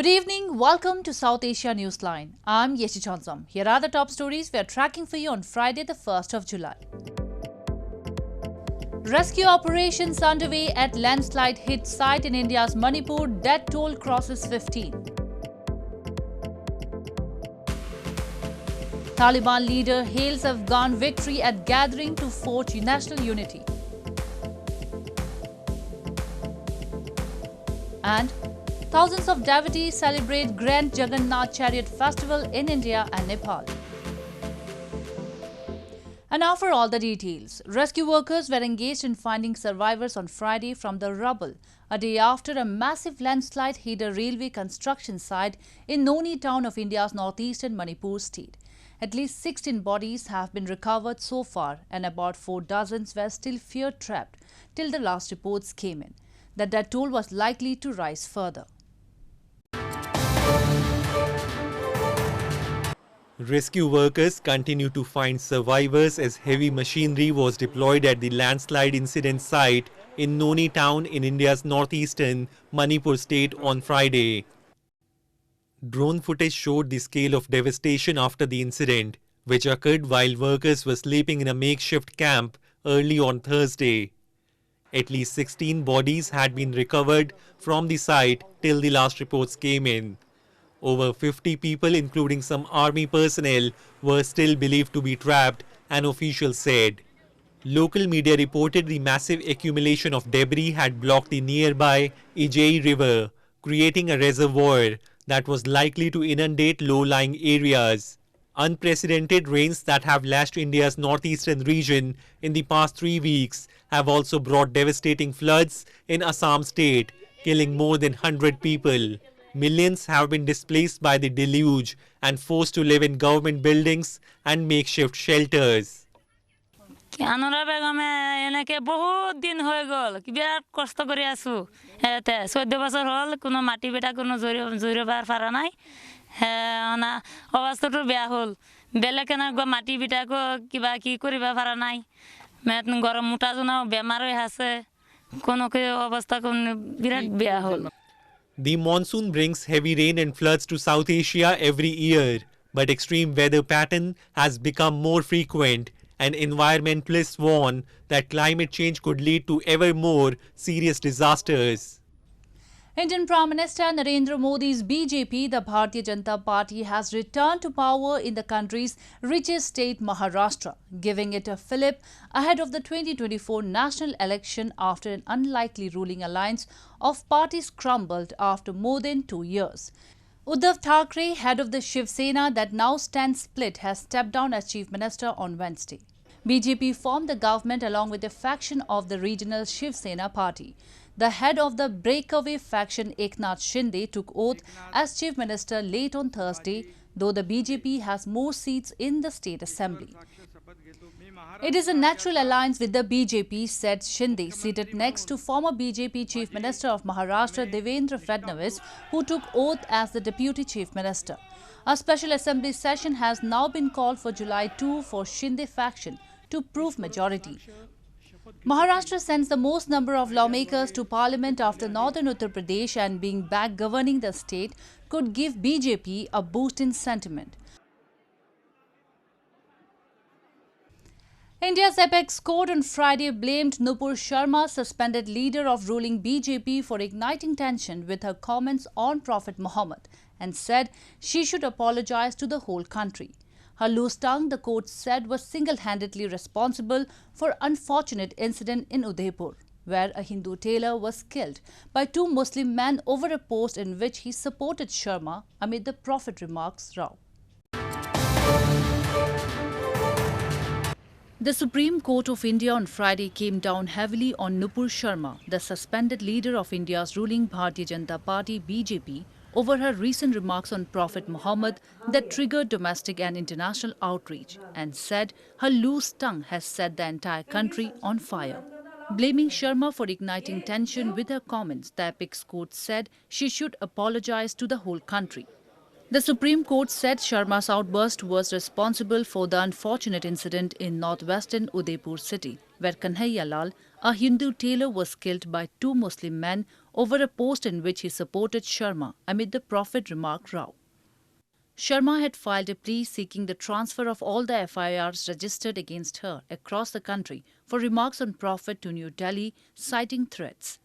Good evening. Welcome to South Asia Newsline. I'm Yeshi Chansam. Here are the top stories we are tracking for you on Friday, the 1st of July. Rescue operations underway at landslide-hit site in India's Manipur. Death toll crosses 15. Taliban leader hails Afghan victory at gathering to forge national unity. And thousands of devotees celebrate grand Jagannath chariot festival in India and Nepal. And now for all the details. Rescue workers were engaged in finding survivors on Friday from the rubble, a day after a massive landslide hit a railway construction site in Noney town of India's northeastern Manipur state. At least 16 bodies have been recovered so far and about 4 dozens were still fear-trapped till the last reports came in. The death toll was likely to rise further. Rescue workers continue to find survivors as heavy machinery was deployed at the landslide incident site in Noney town in India's northeastern Manipur state on Friday. Drone footage showed the scale of devastation after the incident, which occurred while workers were sleeping in a makeshift camp early on Thursday. At least 16 bodies had been recovered from the site till the last reports came in. Over 50 people, including some army personnel, were still believed to be trapped, an official said. Local media reported the massive accumulation of debris had blocked the nearby Ijai River, creating a reservoir that was likely to inundate low-lying areas. Unprecedented rains that have lashed India's northeastern region in the past 3 weeks have also brought devastating floods in Assam state, killing more than 100 people. Millions have been displaced by the deluge and forced to live in government buildings and makeshift shelters. আনরা বেগমে এনেকে বহুত দিন হয়ে গেল কি বিরাট কষ্ট করে আছো এতে 14 বছর হল কোনো মাটি বেটা কোনো জরিবার পারা নাই হ্যাঁ না অবস্থাটো বেয়া হল বেলে কেন মাটি বেটা কো কিবা কি করিবা পারা নাই মেত গরম মোটা জনাও বেমার হই আছে কোনো কে অবস্থা কোন বিরাট বেয়া হল The monsoon brings heavy rain and floods to South Asia every year, but extreme weather pattern has become more frequent, and environmentalists warn that climate change could lead to ever more serious disasters. Indian Prime Minister Narendra Modi's BJP, the Bharatiya Janata Party, has returned to power in the country's richest state, Maharashtra, giving it a fillip ahead of the 2024 national election after an unlikely ruling alliance of parties crumbled after more than 2 years. Uddhav Thackeray, head of the Shiv Sena that now stands split, has stepped down as Chief Minister on Wednesday. BJP formed the government along with a faction of the regional Shiv Sena party. The head of the breakaway faction, Eknath Shinde, took oath as Chief Minister late on Thursday, though the BJP has more seats in the state assembly. It is a natural alliance with the BJP, said Shinde, seated next to former BJP Chief Minister of Maharashtra, Devendra Fadnavis, who took oath as the Deputy Chief Minister. A special assembly session has now been called for July 2 for Shinde faction to prove majority. Maharashtra sends the most number of lawmakers to parliament after northern Uttar Pradesh, and being back governing the state could give BJP a boost in sentiment. India's apex court on Friday blamed Nupur Sharma, suspended leader of ruling BJP, for igniting tension with her comments on Prophet Muhammad and said she should apologize to the whole country. Her loose tongue, the court said, was single-handedly responsible for unfortunate incident in Udaipur, where a Hindu tailor was killed by 2 Muslim men over a post in which he supported Sharma amid the Prophet remarks row. The Supreme Court of India on Friday came down heavily on Nupur Sharma, the suspended leader of India's ruling Bharatiya Janata Party (BJP), over her recent remarks on Prophet Muhammad that triggered domestic and international outrage, and said her loose tongue has set the entire country on fire. Blaming Sharma for igniting tension with her comments, the apex court said she should apologize to the whole country. The Supreme Court said Sharma's outburst was responsible for the unfortunate incident in northwestern Udaipur city, where Kanhaiya Lal, a Hindu tailor, was killed by 2 Muslim men over a post in which he supported Sharma amid the Prophet remark row. Sharma had filed a plea seeking the transfer of all the FIRs registered against her across the country for remarks on Prophet to New Delhi, citing threats.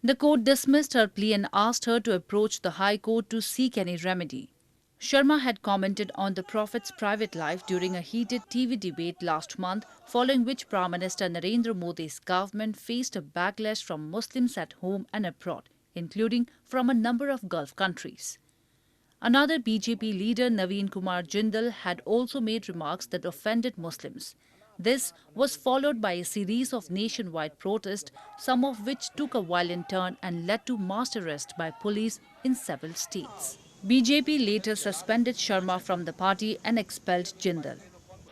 The court dismissed her plea and asked her to approach the High Court to seek any remedy. Sharma had commented on the Prophet's private life during a heated TV debate last month, following which Prime Minister Narendra Modi's government faced a backlash from Muslims at home and abroad, including from a number of Gulf countries. Another BJP leader, Naveen Kumar Jindal, had also made remarks that offended Muslims. This was followed by a series of nationwide protests, some of which took a violent turn and led to mass arrests by police in several states. BJP later suspended Sharma from the party and expelled Jindal.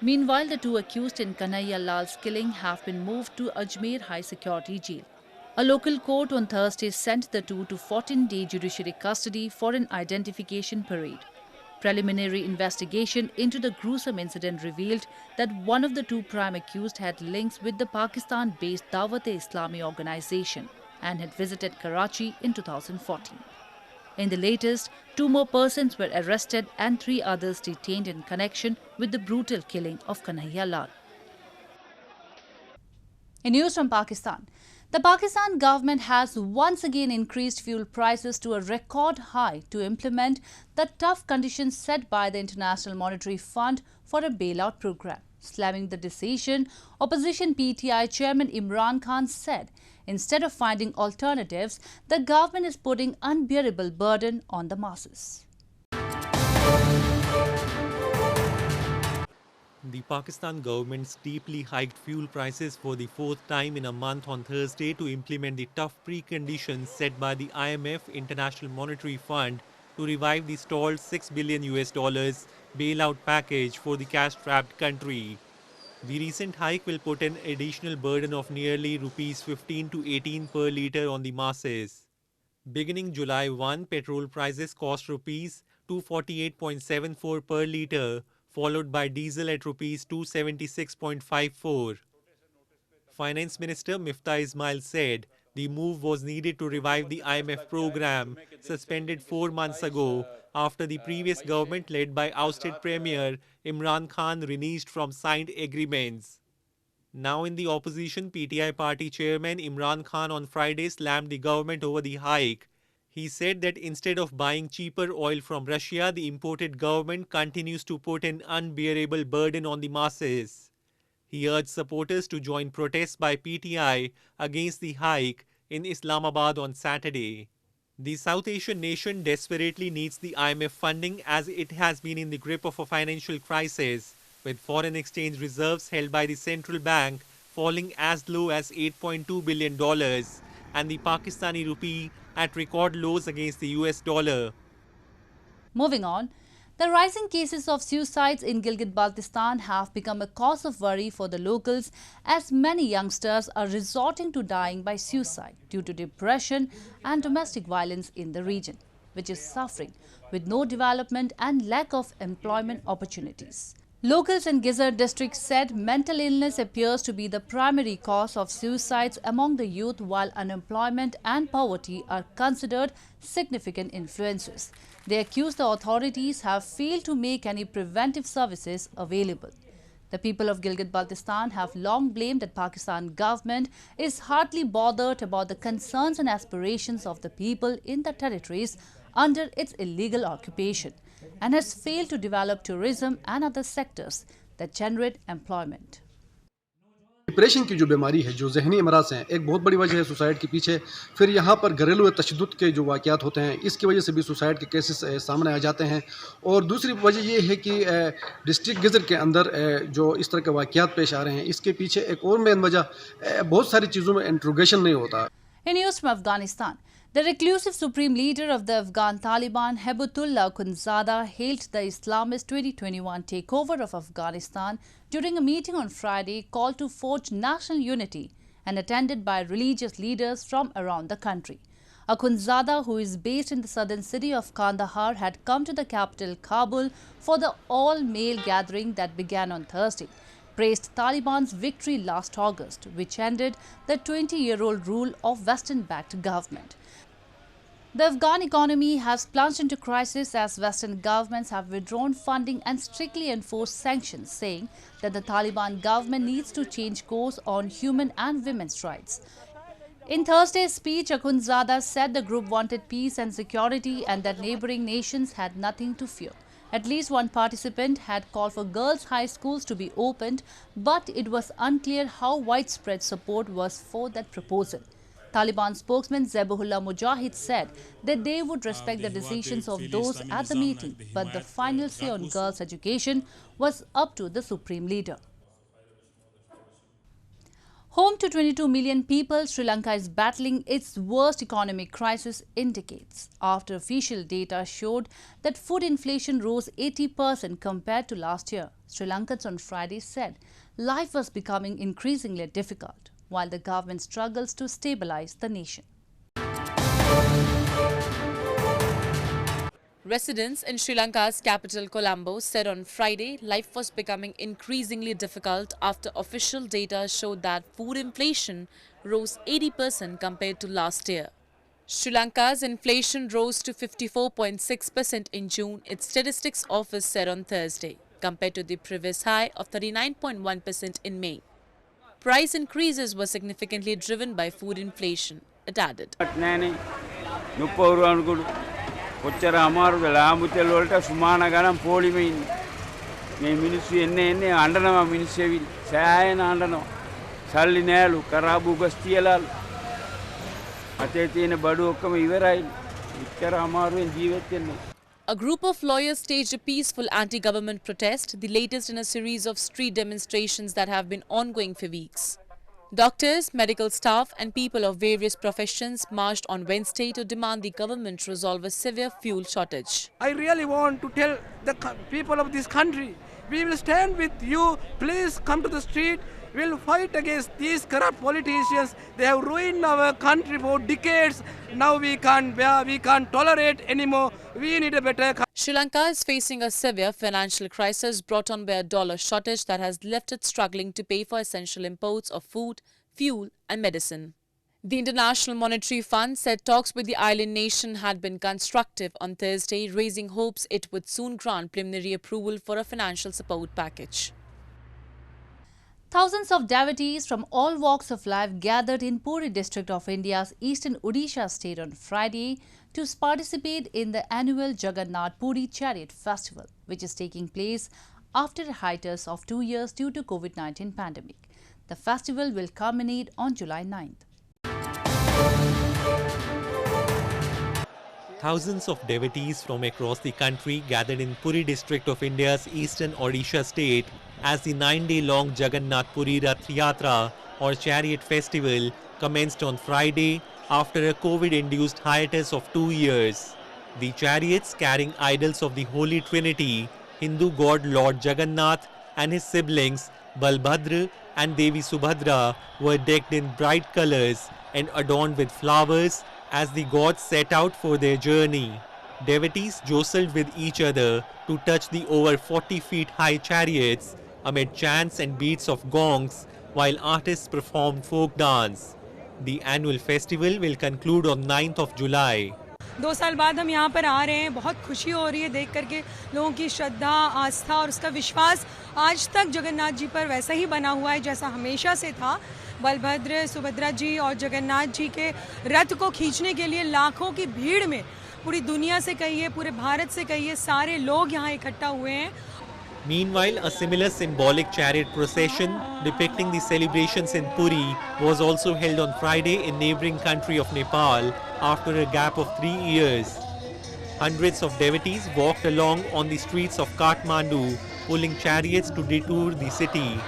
Meanwhile, the two accused in Kanhaiya Lal's killing have been moved to Ajmer High Security Jail. A local court on Thursday sent the two to 14-day judiciary custody for an identification parade. Preliminary investigation into the gruesome incident revealed that one of the two prime accused had links with the Pakistan-based Dawat-e-Islami organization and had visited Karachi in 2014. In the latest, 2 more persons were arrested and 3 others detained in connection with the brutal killing of Kanhaiya Lal. In news from Pakistan, the Pakistan government has once again increased fuel prices to a record high to implement the tough conditions set by the International Monetary Fund for a bailout program. Slamming the decision, opposition PTI chairman Imran Khan said, instead of finding alternatives, the government is putting unbearable burden on the masses. The Pakistan government steeply hiked fuel prices for the 4th time in a month on Thursday to implement the tough preconditions set by the IMF International Monetary Fund to revive the stalled $6 billion bailout package for the cash-strapped country. The recent hike will put an additional burden of nearly rupees 15 to 18 per litre on the masses. Beginning July 1, petrol prices cost rupees 248.74 per litre, followed by diesel at rupees 276.54. Finance Minister Miftah Ismail said the move was needed to revive the IMF program, suspended 4 months ago after the previous government led by ousted Premier Imran Khan reneged from signed agreements. Now in the opposition, PTI party chairman Imran Khan on Friday slammed the government over the hike. He said that instead of buying cheaper oil from Russia, the imported government continues to put an unbearable burden on the masses. He urged supporters to join protests by PTI against the hike in Islamabad on Saturday. The South Asian nation desperately needs the IMF funding as it has been in the grip of a financial crisis, with foreign exchange reserves held by the central bank falling as low as $8.2 billion and the Pakistani rupee at record lows against the US dollar. Moving on, the rising cases of suicides in Gilgit Baltistan have become a cause of worry for the locals as many youngsters are resorting to dying by suicide due to depression and domestic violence in the region, which is suffering with no development and lack of employment opportunities. Locals in Ghizer district said mental illness appears to be the primary cause of suicides among the youth, while unemployment and poverty are considered significant influences. They accuse the authorities have failed to make any preventive services available. The people of Gilgit Baltistan have long blamed that Pakistan government is hardly bothered about the concerns and aspirations of the people in the territories under its illegal occupation, and has failed to develop tourism and other sectors that generate employment. Depression की जो बीमारी है, जो जहनी अमराज हैं, एक बहुत बड़ी वजह है सुसाइड के पीछे। फिर यहाँ पर घरेलू तशद्दुद के जो वाक़यात होते हैं, इसकी वजह से भी सुसाइड के केसेस सामने आ जाते हैं। और दूसरी वजह ये है कि डिस्ट्रिक्ट गिज़र के अंदर जो इस तरह के वाक़यात पेश आ रहे हैं, इसके पीछे एक और मेन वजह बहुत सारी चीज़ों में इंट्रोगेशन नहीं होता। In news from Afghanistan, the reclusive supreme leader of the Afghan Taliban, Haibatullah Akhundzada, hailed the Islamist 2021 takeover of Afghanistan during a meeting on Friday called to forge national unity and attended by religious leaders from around the country. Akhundzada, who is based in the southern city of Kandahar, had come to the capital Kabul for the all-male gathering that began on Thursday. praised Taliban's victory last August, which ended the 20-year-old rule of Western-backed government. The Afghan economy has plunged into crisis as Western governments have withdrawn funding and strictly enforced sanctions, saying that the Taliban government needs to change course on human and women's rights. In Thursday's speech, Akhundzada said the group wanted peace and security and that neighboring nations had nothing to fear. At least one participant had called for girls' high schools to be opened, but it was unclear how widespread support was for that proposal. Taliban spokesman Zabihullah Mujahid said that they would respect the decisions of those at the meeting, but the final say on girls' education was up to the supreme leader. Home to 22 million people, Sri Lanka is battling its worst economic crisis in decades, after official data showed that food inflation rose 80% compared to last year. Sri Lankans on Friday said life was becoming increasingly difficult, while the government struggles to stabilize the nation. Residents in Sri Lanka's capital Colombo said on Friday life was becoming increasingly difficult after official data showed that food inflation rose 80% compared to last year. Sri Lanka's inflation rose to 54.6% in June, its statistics office said on Thursday, compared to the previous high of 39.1% in May. Price increases were significantly driven by food inflation, it added. කොච්චර අමාරුද ලාම්බුතෙල් වලට සුමාන ගණන් පොලිමේ ඉන්නේ මේ මිනිස්සු එන්නේ අඬනවා මිනිස්සු එවි සෑයන අඬනවා සල්ලි නෑලු කරාබු ගස් තියලාලු අතේ තියෙන බඩු ඔක්කොම ඉවරයි ඉච්චර අමාරුවෙන් ජීවත් වෙන්නේ. A group of lawyers staged a peaceful anti-government protest, the latest in a series of street demonstrations that have been ongoing for weeks. Doctors, medical staff and people of various professions marched on Wednesday to demand the government resolve a severe fuel shortage. I really want to tell the people of this country, we will stand with you, please come to the street, we will fight against these corrupt politicians. They have ruined our country for decades. Now we can't bear, we can't tolerate anymore. We need a better country. Sri Lanka is facing a severe financial crisis brought on by a dollar shortage that has left it struggling to pay for essential imports of food, fuel and medicine. The International Monetary Fund said talks with the island nation had been constructive on Thursday, raising hopes it would soon grant preliminary approval for a financial support package. Thousands of devotees from all walks of life gathered in Puri district of India's eastern Odisha state on Friday to participate in the annual Jagannath Puri chariot festival, which is taking place after a hiatus of 2 years due to COVID-19 pandemic. The festival will culminate on July 9th. Thousands of devotees from across the country gathered in Puri district of India's eastern Odisha state as the 9-day-long Jagannath Puri Rath Yatra or chariot festival commenced on Friday after a COVID-induced hiatus of 2 years. The chariots carrying idols of the Holy Trinity, Hindu god Lord Jagannath and his siblings Balbhadra and Devi Subhadra were decked in bright colors and adorned with flowers as the gods set out for their journey. Devotees jostled with each other to touch the over 40 feet high chariots amid chants and beats of gongs while artists performed folk dance. The annual festival will conclude on 9th of July. 2 साल बाद हम यहाँ पर आ रहे हैं, बहुत खुशी हो रही है देख करके लोगों की श्रद्धा, आस्था और उसका विश्वास आज तक जगन्नाथ जी पर वैसा ही बना हुआ है जैसा हमेशा से था। बलभद्र, सुभद्रा जी और जगन्नाथ जी के रथ को खींचने के लिए लाखों की भीड़ में पूरी दुनिया से कहिए, पूरे भारत से कहिए, सारे लोग यहाँ इकट्ठा हुए हैं। Meanwhile, a similar symbolic chariot procession depicting the celebrations in Puri was also held on Friday in neighbouring country of Nepal after a gap of 3 years. Hundreds of devotees walked along on the streets of Kathmandu, pulling chariots to detour the city.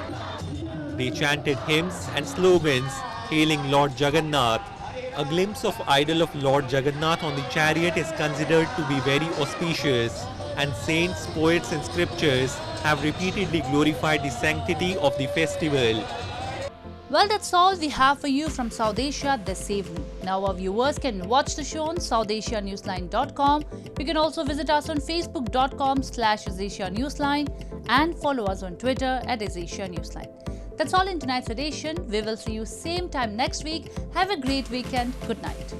They chanted hymns and slogans hailing Lord Jagannath. A glimpse of idol of Lord Jagannath on the chariot is considered to be very auspicious, and saints, poets and scriptures have repeatedly glorified the sanctity of the festival. Well, that's all we have for you from South Asia this evening. Now our viewers can watch the show on southasianewsline.com. You can also visit us on facebook.com/AsAsiaNewsline and follow us on Twitter @AsAsiaNewsline. That's all in tonight's edition. We will see you same time next week. Have a great weekend. Good night.